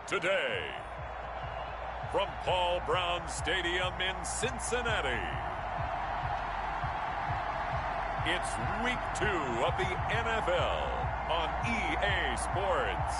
today. From Paul Brown Stadium in Cincinnati, it's Week 2 of the NFL on EA Sports.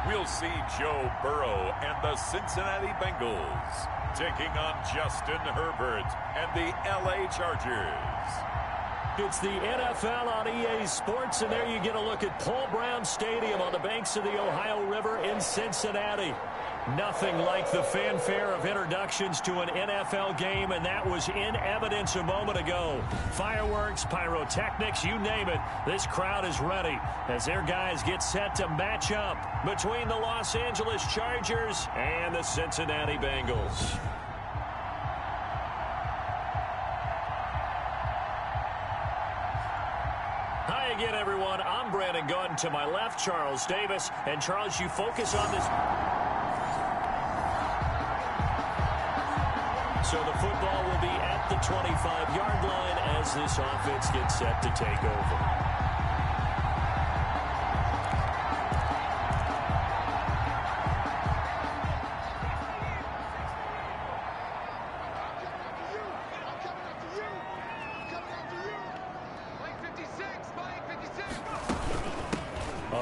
We'll see Joe Burrow and the Cincinnati Bengals taking on Justin Herbert and the LA Chargers. It's the NFL on EA Sports, and there you get a look at Paul Brown Stadium on the banks of the Ohio River in Cincinnati. Nothing like the fanfare of introductions to an NFL game, and that was in evidence a moment ago. Fireworks, pyrotechnics, you name it. This crowd is ready as their guys get set to match up between the Los Angeles Chargers and the Cincinnati Bengals. Hi again, everyone. I'm Brandon Gunn. To my left, Charles Davis. And, Charles, you focus on this. So the football will be at the 25-yard line as this offense gets set to take over.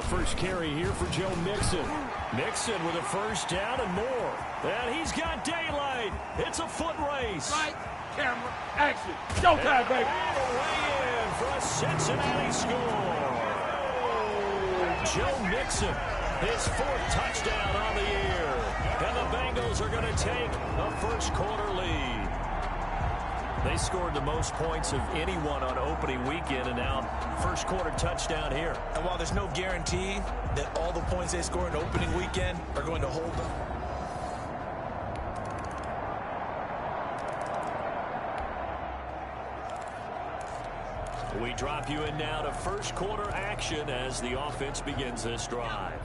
First carry here for Joe Mixon. Mixon with a first down and more. And he's got daylight. It's a foot race. Right, camera, action. Showtime, baby. And away in for a Cincinnati score. Joe Mixon, his fourth touchdown on the year. And the Bengals are going to take a first quarter lead. They scored the most points of anyone on opening weekend, and now first quarter touchdown here. And while there's no guarantee that all the points they score in opening weekend are going to hold them. We drop you in now to first quarter action as the offense begins this drive.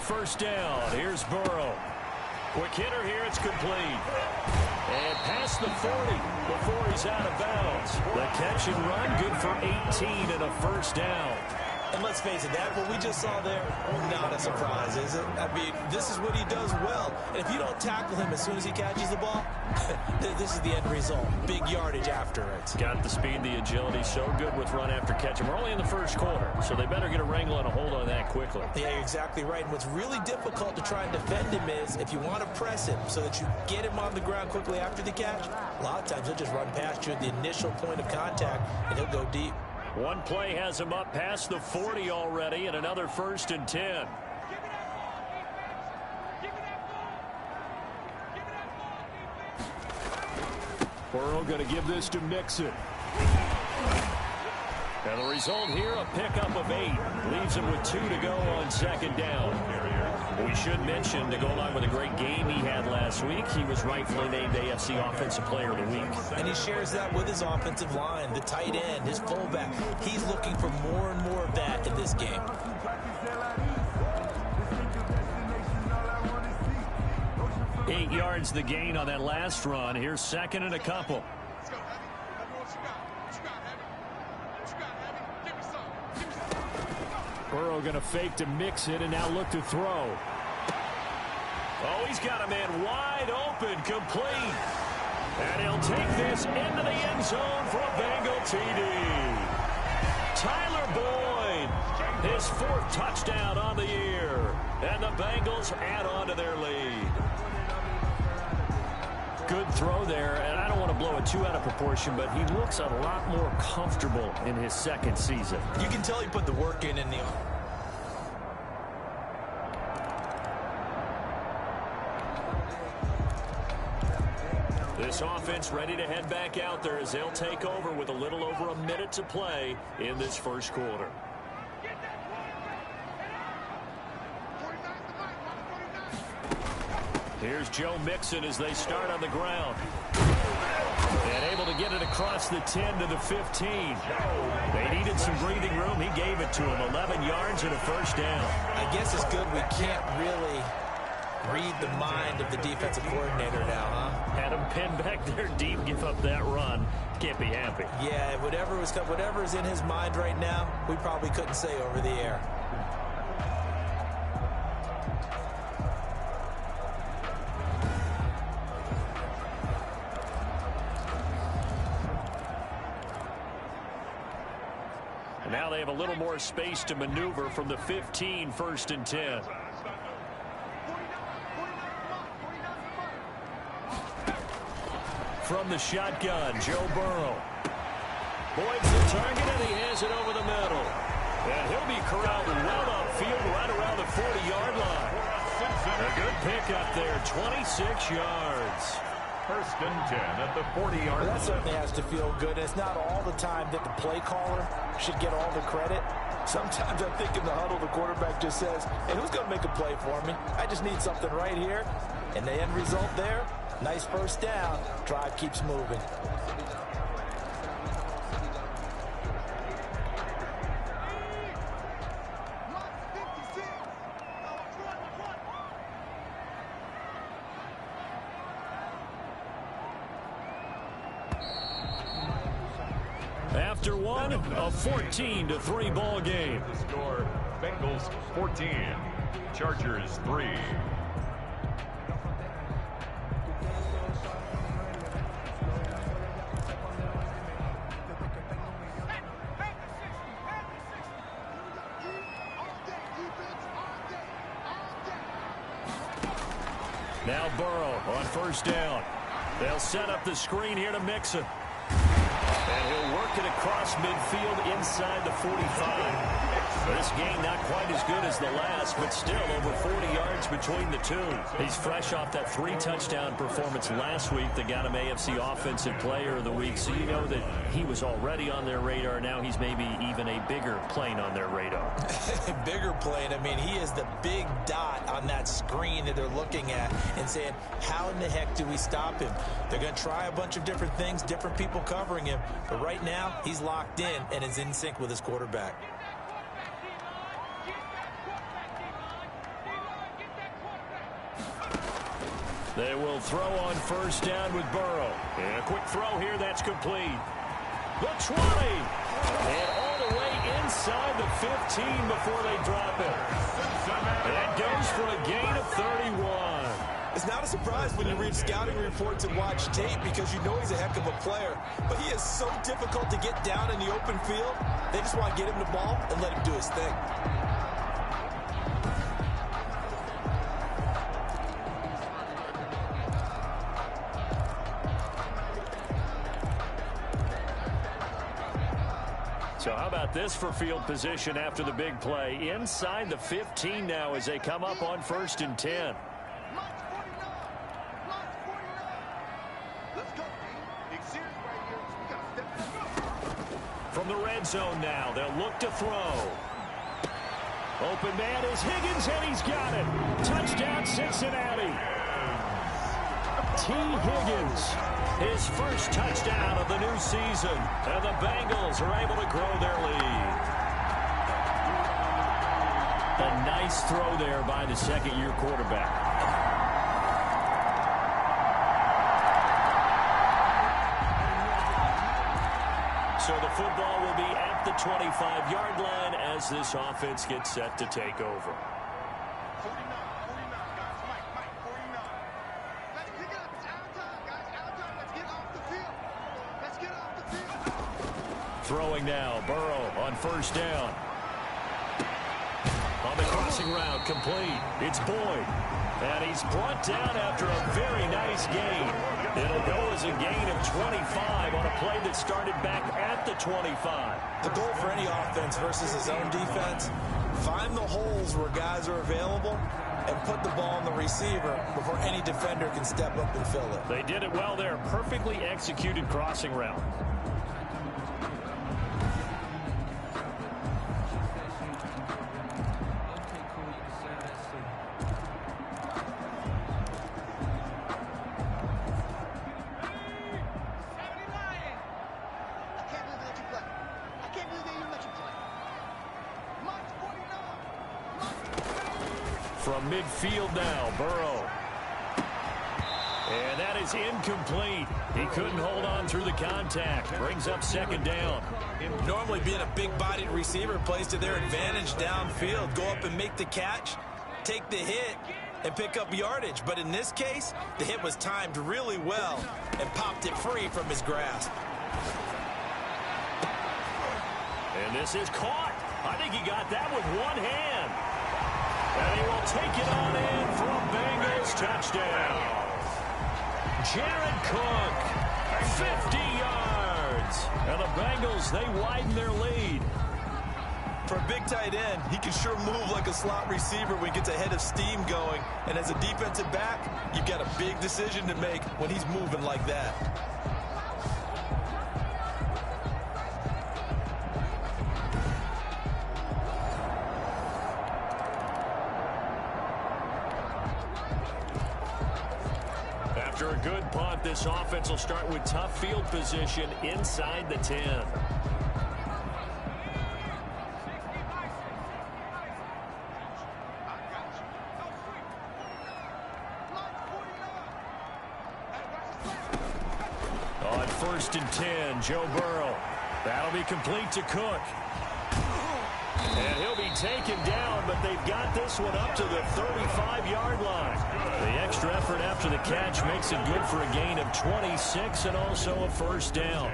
First down. Here's Burrow. Quick hitter here. It's complete. And past the 40 before he's out of bounds. The catch and run good for 18 and a first down. And let's face it, that what we just saw there, not a surprise, is it? I mean, this is what he does well. And if you don't tackle him as soon as he catches the ball, this is the end result. Big yardage after it. Got the speed, the agility, so good with run after catch. And we're only in the first quarter, so they better get a wrangle and a hold on that quickly. Yeah, you're exactly right. And what's really difficult to try and defend him is if you want to press him so that you get him on the ground quickly after the catch, a lot of times he'll just run past you at the initial point of contact, and he'll go deep. One play has him up past the 40 already, and another first and 10. Burrow going to give this to Mixon. And the result here, a pickup of 8. Leaves him with 2 to go on second down. We should mention, to go along with a great game he had last week, he was rightfully named AFC Offensive Player of the Week. And he shares that with his offensive line, the tight end, his fullback. He's looking for more and more of that in this game. Eight yards the gain on that last run. Here's second and a couple. Burrow going to fake to Mixon and now look to throw. Oh, he's got a man wide open, complete. And he'll take this into the end zone for a Bengal TD. Tyler Boyd, his fourth touchdown on the year. And the Bengals add on to their lead. Good throw there, and I don't want to blow it too out of proportion, but he looks a lot more comfortable in his second season. You can tell he put the work in the... This offense ready to head back out there as they'll take over with a little over a minute to play in this first quarter. Here's Joe Mixon as they start on the ground. And able to get it across the 10 to the 15. They needed some breathing room. He gave it to him. 11 yards and a first down. I guess it's good we can't really read the mind of the defensive coordinator now, huh? Had him pinned back there deep, give up that run. Can't be happy. Yeah, whatever is in his mind right now, we probably couldn't say over the air. And now they have a little more space to maneuver from the 15, 1st and 10. From the shotgun, Joe Burrow. Boyd's the target, and he has it over the middle. And he'll be corralled well upfield right around the 40-yard line. A good pickup there, 26 yards. 1st and 10 at the 40-yard line. That certainly has to feel good. It's not all the time that the play caller should get all the credit. Sometimes I think in the huddle, the quarterback just says, hey, who's going to make a play for me? I just need something right here. And the end result there, nice first down. Drive keeps moving. After one, a 14-3 ball game. The score, Bengals 14, Chargers 3. Now Burrow on 1st down. They'll set up the screen here to Mixon. And he'll work it across midfield inside the 45. This game not quite as good as the last, but still over 40 yards between the two. He's fresh off that 3-touchdown performance last week that got him AFC Offensive Player of the Week. So you know that he was already on their radar. Now he's maybe even a bigger plane on their radar. Bigger plane. I mean, he is the big dot on that screen that they're looking at and saying, how in the heck do we stop him? They're going to try a bunch of different things, different people covering him. But right now, he's locked in and is in sync with his quarterback. They will throw on 1st down with Burrow. And a quick throw here, that's complete. The 20. And all the way inside the 15 before they drop it. That goes for a gain of 31. It's not a surprise when you read scouting reports and watch tape because you know he's a heck of a player. But he is so difficult to get down in the open field. They just want to get him the ball and let him do his thing. So how about this for field position after the big play? Inside the 15 now as they come up on 1st and 10. From the red zone now, they'll look to throw. Open man is Higgins, and he's got it. Touchdown, Cincinnati. T. Higgins, his first touchdown of the new season. And the Bengals are able to grow their lead. A nice throw there by the second-year quarterback. So the football will be at the 25-yard line as this offense gets set to take over. Throwing now, Burrow on 1st down. On the crossing route, complete. It's Boyd. And he's brought down after a very nice gain. It'll go as a gain of 25 on a play that started back at the 25. The goal for any offense versus his own defense, find the holes where guys are available and put the ball on the receiver before any defender can step up and fill it. They did it well there. Perfectly executed crossing route. From midfield now, Burrow. And that is incomplete. He couldn't hold on through the contact. Brings up second down. Normally being a big-bodied receiver plays to their advantage downfield. Go up and make the catch, take the hit, and pick up yardage. But in this case, the hit was timed really well and popped it free from his grasp. And this is caught. I think he got that with one hand. And he will take it on in for a Bengals touchdown. Jared Cook, 50 yards. And the Bengals, they widen their lead. For a big tight end, he can sure move like a slot receiver when he gets a head of steam going. And as a defensive back, you've got a big decision to make when he's moving like that. After a good punt, this offense will start with tough field position inside the 10. On 1st and 10, Joe Burrow. That'll be complete to Cook. And he'll be taken down, but they've got this one up to the 35-yard line. The extra effort after the catch makes it good for a gain of 26 and also a first down.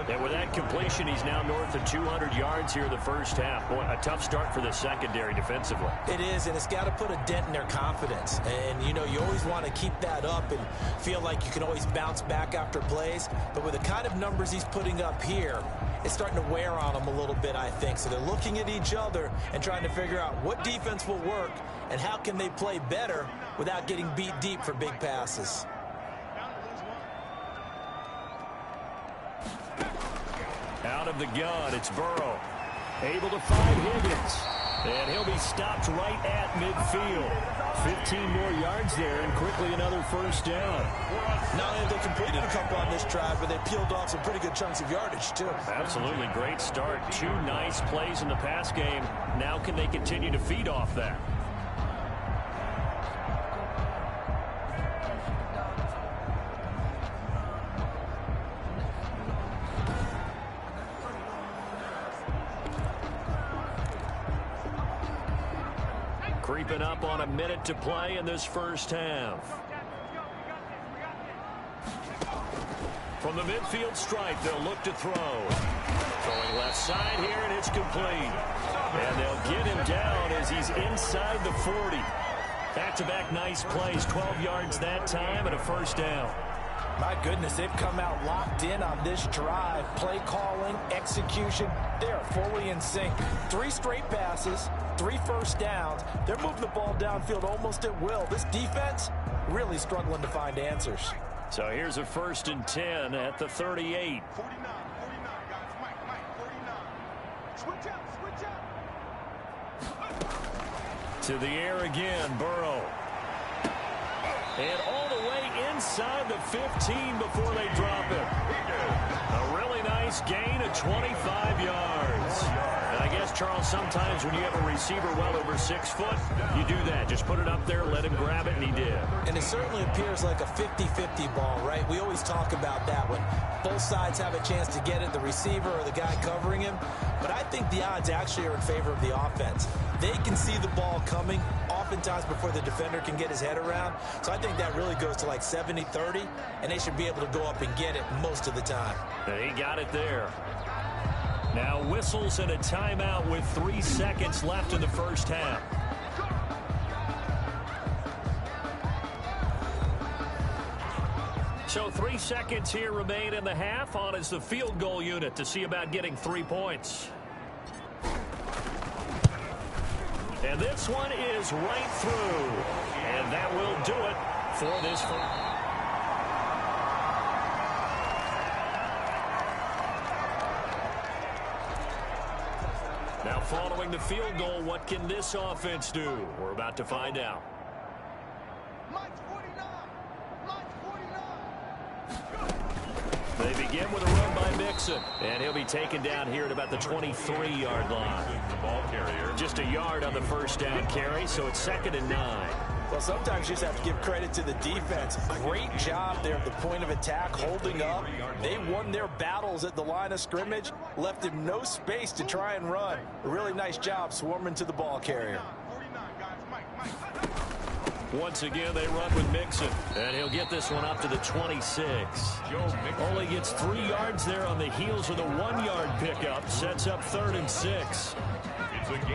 And with that completion, he's now north of 200 yards here in the first half. Boy, a tough start for the secondary defensively. It is, and it's got to put a dent in their confidence. And, you know, you always want to keep that up and feel like you can always bounce back after plays. But with the kind of numbers he's putting up here, it's starting to wear on them a little bit, I think. So they're looking at each other and trying to figure out what defense will work and how can they play better without getting beat deep for big passes. Out of the gun, it's Burrow. Able to find Higgins. And he'll be stopped right at midfield. 15 more yards there and quickly another first down. Not only have they completed a couple on this drive, but they peeled off some pretty good chunks of yardage, too. Absolutely great start. 2 nice plays in the pass game. Now can they continue to feed off that? Creeping up on a minute to play in this first half. From the midfield stripe, they'll look to throw. Throwing left side here, and it's complete. And they'll get him down as he's inside the 40. Back-to-back nice plays, 12 yards that time and a first down. My goodness, they've come out locked in on this drive. Play calling, execution, they are fully in sync. 3 straight passes, 3 first downs. They're moving the ball downfield almost at will. This defense really struggling to find answers. So here's a 1st and 10 at the 38. 49, guys. Mike, 49. Switch up. To the air again, Burrow. And all the way inside the 15 before they drop it. A really nice gain of 25 yards. And I guess, Charles, sometimes when you have a receiver well over 6 foot, you do that. Just put it up there, let him grab it, and he did. And it certainly appears like a 50-50 ball, right? We always talk about that when both sides have a chance to get it, the receiver or the guy covering him. But I think the odds actually are in favor of the offense. They can see the ball coming oftentimes before the defender can get his head around. So I think that really goes to like 70-30, and they should be able to go up and get it most of the time. And he got it there. Now whistles and a timeout with 3 seconds left in the first half. So 3 seconds here remain in the half. On is the field goal unit to see about getting 3 points. And this one is right through. And that will do it for this one. Now following the field goal, what can this offense do? We're about to find out. They begin with a run by Mixon, and he'll be taken down here at about the 23-yard line. The ball carrier. Just a yard on the first down carry, so it's 2nd and 9. Well, sometimes you just have to give credit to the defense. Great job there at the point of attack, holding up. They won their battles at the line of scrimmage, left him no space to try and run. A really nice job swarming to the ball carrier. 49, guys. Mike. Once again, they run with Mixon, and he'll get this one up to the 26. Only gets 3 yards there on the heels of the 1-yard pickup. Sets up 3rd and 6.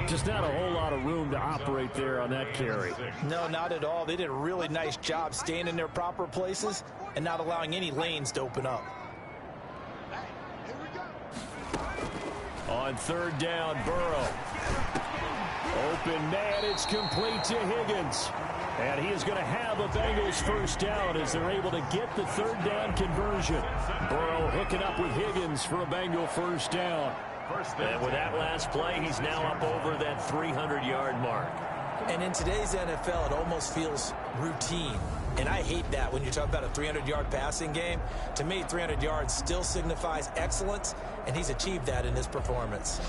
Just not a whole lot of room to operate there on that carry. No, not at all. They did a really nice job staying in their proper places and not allowing any lanes to open up. On 3rd down, Burrow. Open man, it's complete to Higgins. And he is going to have a Bengals first down as they're able to get the 3rd down conversion. Burrow hooking up with Higgins for a Bengal first down. And with that last play, he's now up over that 300-yard mark. And in today's NFL, it almost feels routine. And I hate that when you talk about a 300-yard passing game. To me, 300 yards still signifies excellence, and he's achieved that in this performance.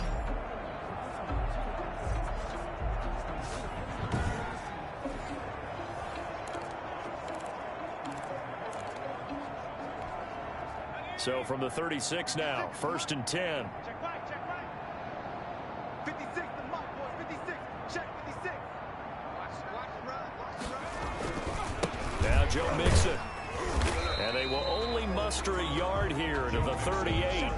So from the 36 now, 1st and 10. Check right. 56, the mark, boys. 56. Check 56. Watch the run. Now Joe Mixon. And they will only muster a yard here to the 38.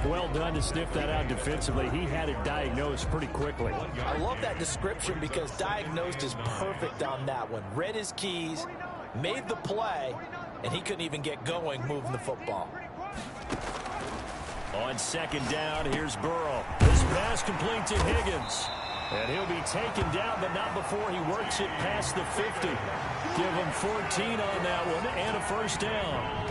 Well done to sniff that out defensively. He had it diagnosed pretty quickly. I love that description because diagnosed is perfect on that one. Read his keys, made the play, and he couldn't even get going moving the football. On 2nd down, here's Burrow. This pass complete to Higgins. And he'll be taken down, but not before he works it past the 50. Give him 14 on that one and a first down.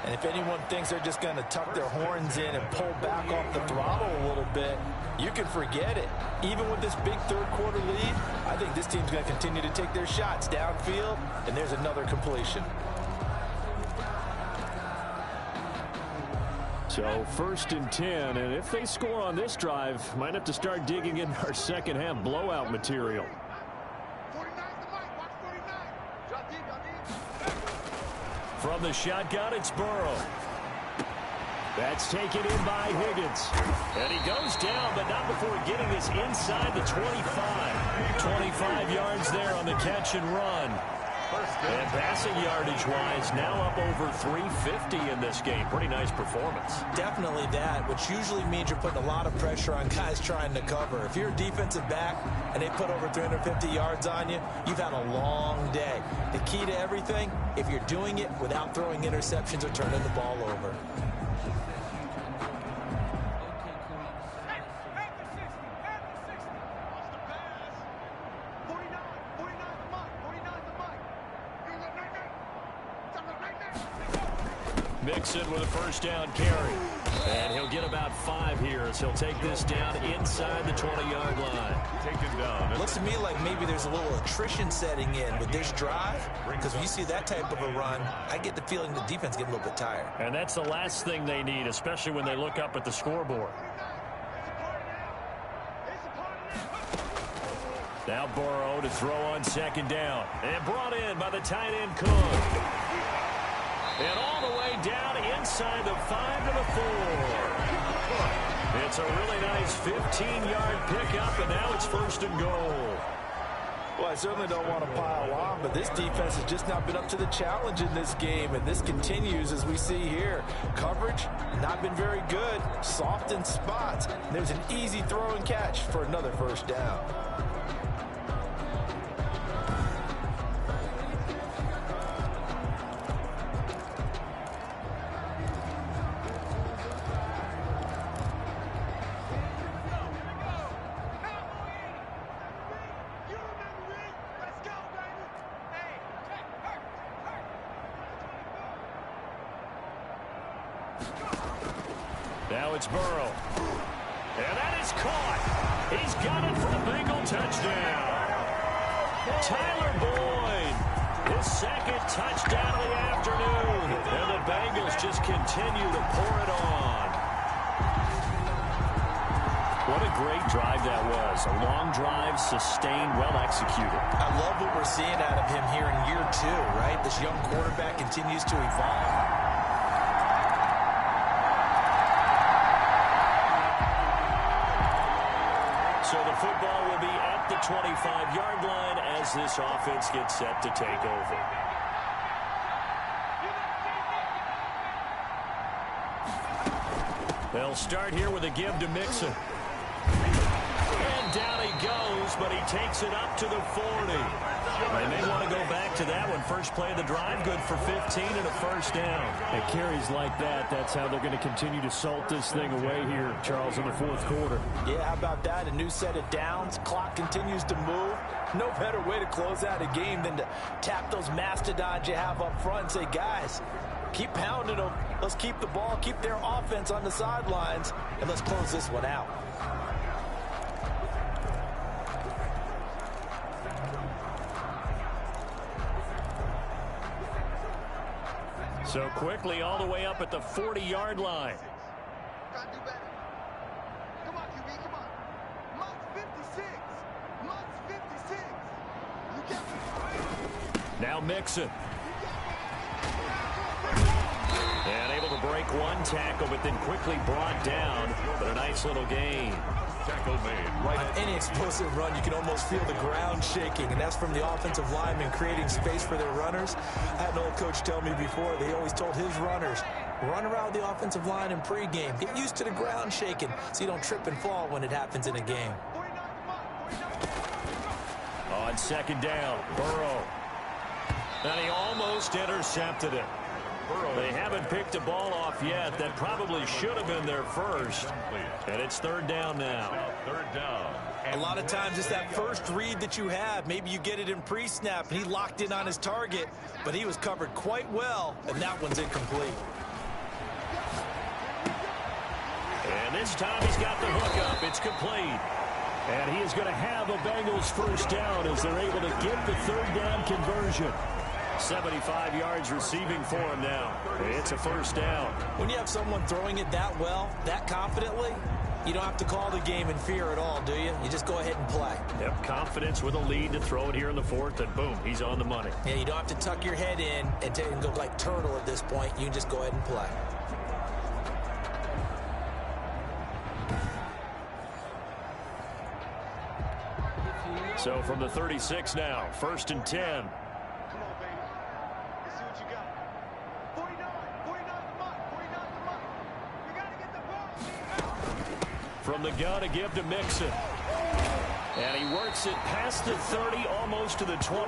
And if anyone thinks they're just going to tuck their horns in and pull back off the throttle a little bit, you can forget it. Even with this big third-quarter lead, I think this team's going to continue to take their shots downfield, and there's another completion. So 1st and 10, and if they score on this drive, might have to start digging in our second-half blowout material. 49 the mic. Watch 49. Drop deep. From the shotgun, it's Burrow. That's taken in by Higgins. And he goes down, but not before getting this inside the 25. 25 yards there on the catch and run. And passing yardage-wise, now up over 350 in this game. Pretty nice performance. Definitely that, which usually means you're putting a lot of pressure on guys trying to cover. If you're a defensive back and they put over 350 yards on you, you've had a long day. The key to everything, if you're doing it without throwing interceptions or turning the ball over. Mixon with a first down carry. And he'll get about 5 here as he'll take this down inside the 20-yard line. Taken down. Looks to me like maybe there's a little attrition setting in with this drive, because when you see that type of a run, I get the feeling the defense getting a little bit tired. And that's the last thing they need, especially when they look up at the scoreboard. Now Burrow to throw on 2nd down. And brought in by the tight end Cook. And all the way down inside the 5 to the 4. It's a really nice 15-yard pickup, and now it's 1st and goal. Well, I certainly don't want to pile on, but this defense has just not been up to the challenge in this game, and this continues as we see here. Coverage, not been very good, soft in spots. There's an easy throw and catch for another first down. Now it's Burrow. And that is caught. He's got it for a Bengal touchdown. Tyler Boyd, his 2nd touchdown of the afternoon. And the Bengals just continue continue to pour it on. What a great drive that was. A long drive, sustained, well executed. I love what we're seeing out of him here in year 2, right? This young quarterback continues to evolve. So the football will be at the 25-yard line as this offense gets set to take over. They'll start here with a give to Mixon. And down he goes, but he takes it up to the 40. They may want to go back to that one. First play of the drive, good for 15 and a first down. At carries like that, that's how they're going to continue to salt this thing away here, Charles, in the fourth quarter. Yeah, how about that? A new set of downs. Clock continues to move. No better way to close out a game than to tap those mastodons you have up front and say, guys, keep pounding them. Let's keep the ball, keep their offense on the sidelines, and let's close this one out. So quickly all the way up at the 40-yard line. Gotta do better. Come on, QB, come on. Month 56. Month 56. You got me. Now Mixon. And able to break one tackle, but then quickly brought down. But a nice little gain. Tackle made right On any explosive run, you can almost feel the ground shaking, and that's from the offensive linemen creating space for their runners. I had an old coach tell me before, they always told his runners, run around the offensive line in pregame. Get used to the ground shaking so you don't trip and fall when it happens in a game. On second down, Burrow. And he almost intercepted it. They haven't picked a ball off yet. That probably should have been their first. And it's third down now. Third down. A lot of times it's that first read that you have. Maybe you get it in pre-snap, and he locked in on his target, but he was covered quite well, and that one's incomplete. And this time he's got the hook up. It's complete. And he is going to have a Bengals first down as they're able to get the third down conversion. 75 yards receiving for him now. It's a first down. When you have someone throwing it that well, that confidently, you don't have to call the game in fear at all, do you? You just go ahead and play. Yep, confidence with a lead to throw it here in the fourth, and boom, he's on the money. Yeah, you don't have to tuck your head in and go like turtle at this point. You can just go ahead and play. So from the 36 now, first and 10. From the gun, a give to Mixon. And he works it past the 30, almost to the 25.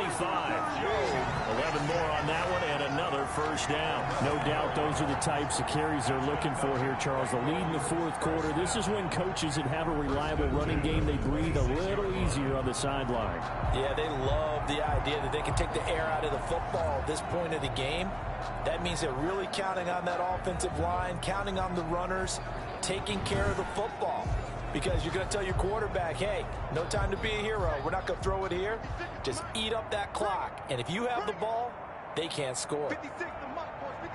11 more on that one, and another first down. No doubt those are the types of carries they're looking for here, Charles. The lead in the fourth quarter. This is when coaches that have a reliable running game, they breathe a little easier on the sideline. Yeah, they love the idea that they can take the air out of the football at this point of the game. That means they're really counting on that offensive line, counting on the runners, taking care of the football. Because you're going to tell your quarterback, hey, no time to be a hero. We're not going to throw it here. Just eat up that clock. And if you have the ball, they can't score. 56, the mark, boys,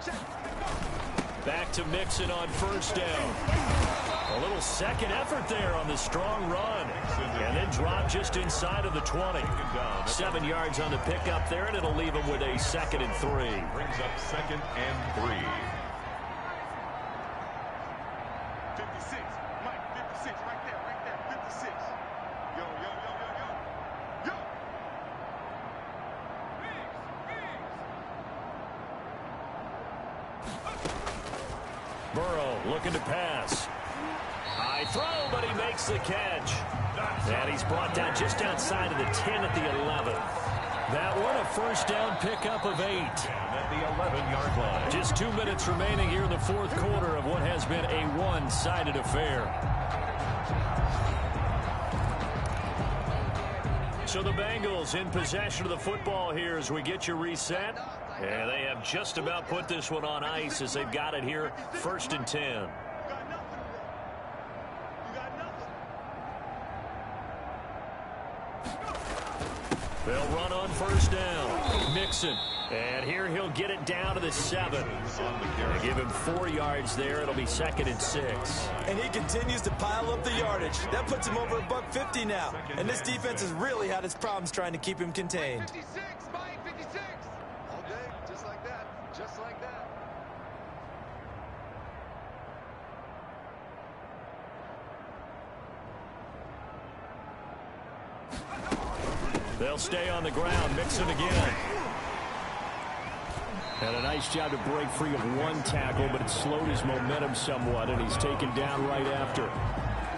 56. Back to Mixon on first down. A little second effort there on the strong run. And then drop just inside of the 20. 7 yards on the pickup there, and it'll leave him with a 2nd and 3. Brings up 2nd and 3. 56. Mike, 56. Right there. 56. Yo. Burrow looking to pass. High throw, but he makes the catch. And he's brought down just outside of the 10 at the 11. That one, a first down pickup of 8. At the 11-yard line. Just 2 minutes remaining here in the fourth quarter of what has been a one-sided affair. So the Bengals in possession of the football here as we get you reset. And they have just about put this one on ice as they've got it here, 1st and 10. They'll run on first down. Mixon. And here he'll get it down to the 7. They give him 4 yards there. It'll be 2nd and 6. And he continues to pile up the yardage. That puts him over $150 now. And this defense has really had its problems trying to keep him contained. 56, Mike, 56. All day, just like that. Just like that. They'll stay on the ground. Mixon again. And a nice job to break free of 1 tackle, but it slowed his momentum somewhat, and he's taken down right after.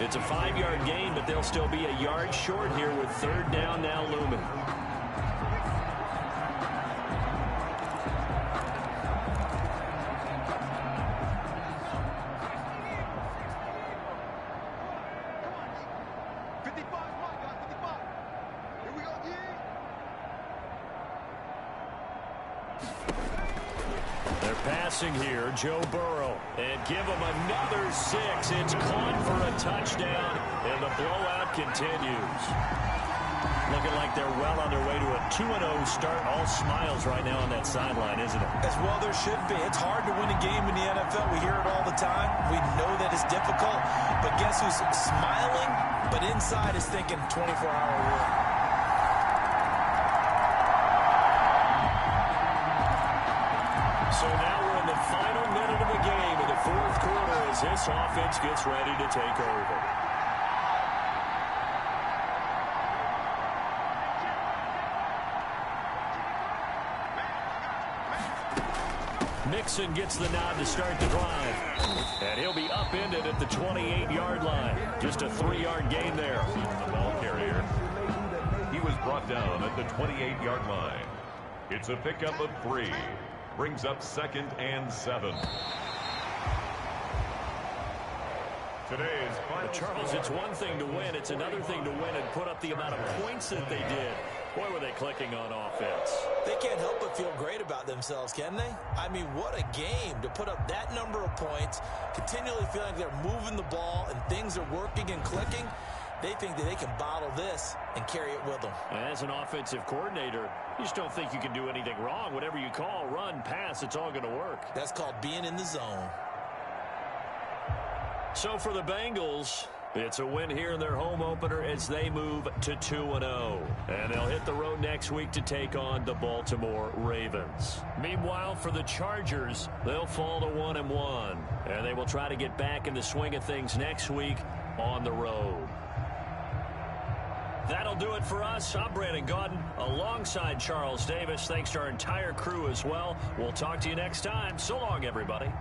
It's a 5-yard gain, but they'll still be a yard short here with 3rd down now looming. Here, Joe Burrow, and give him another 6. It's caught for a touchdown, and the blowout continues. Looking like they're well on their way to a 2-0 start. All smiles right now on that sideline, isn't it? As well there should be. It's hard to win a game in the NFL. We hear it all the time. We know that it's difficult, but guess who's smiling, but inside is thinking 24-hour war. So now we're in the final minute of the game in the 4th quarter as this offense gets ready to take over. Mixon gets the nod to start the drive. And he'll be upended at the 28-yard line. Just a 3-yard gain there. The ball carrier. He was brought down at the 28-yard line. It's a pickup of 3. Brings up 2nd and 7. Today's final. But Charles, it's one thing to win. It's another thing to win and put up the amount of points that they did. Boy, were they clicking on offense. They can't help but feel great about themselves, can they? I mean, what a game to put up that number of points, continually feeling like they're moving the ball and things are working and clicking. They think that they can bottle this and carry it with them. As an offensive coordinator, you just don't think you can do anything wrong. Whatever you call, run, pass, it's all going to work. That's called being in the zone. So for the Bengals, it's a win here in their home opener as they move to 2-0. And they'll hit the road next week to take on the Baltimore Ravens. Meanwhile, for the Chargers, they'll fall to 1-1. And they will try to get back in the swing of things next week on the road. That'll do it for us. I'm Brandon Gaudin alongside Charles Davis. Thanks to our entire crew as well. We'll talk to you next time. So long, everybody.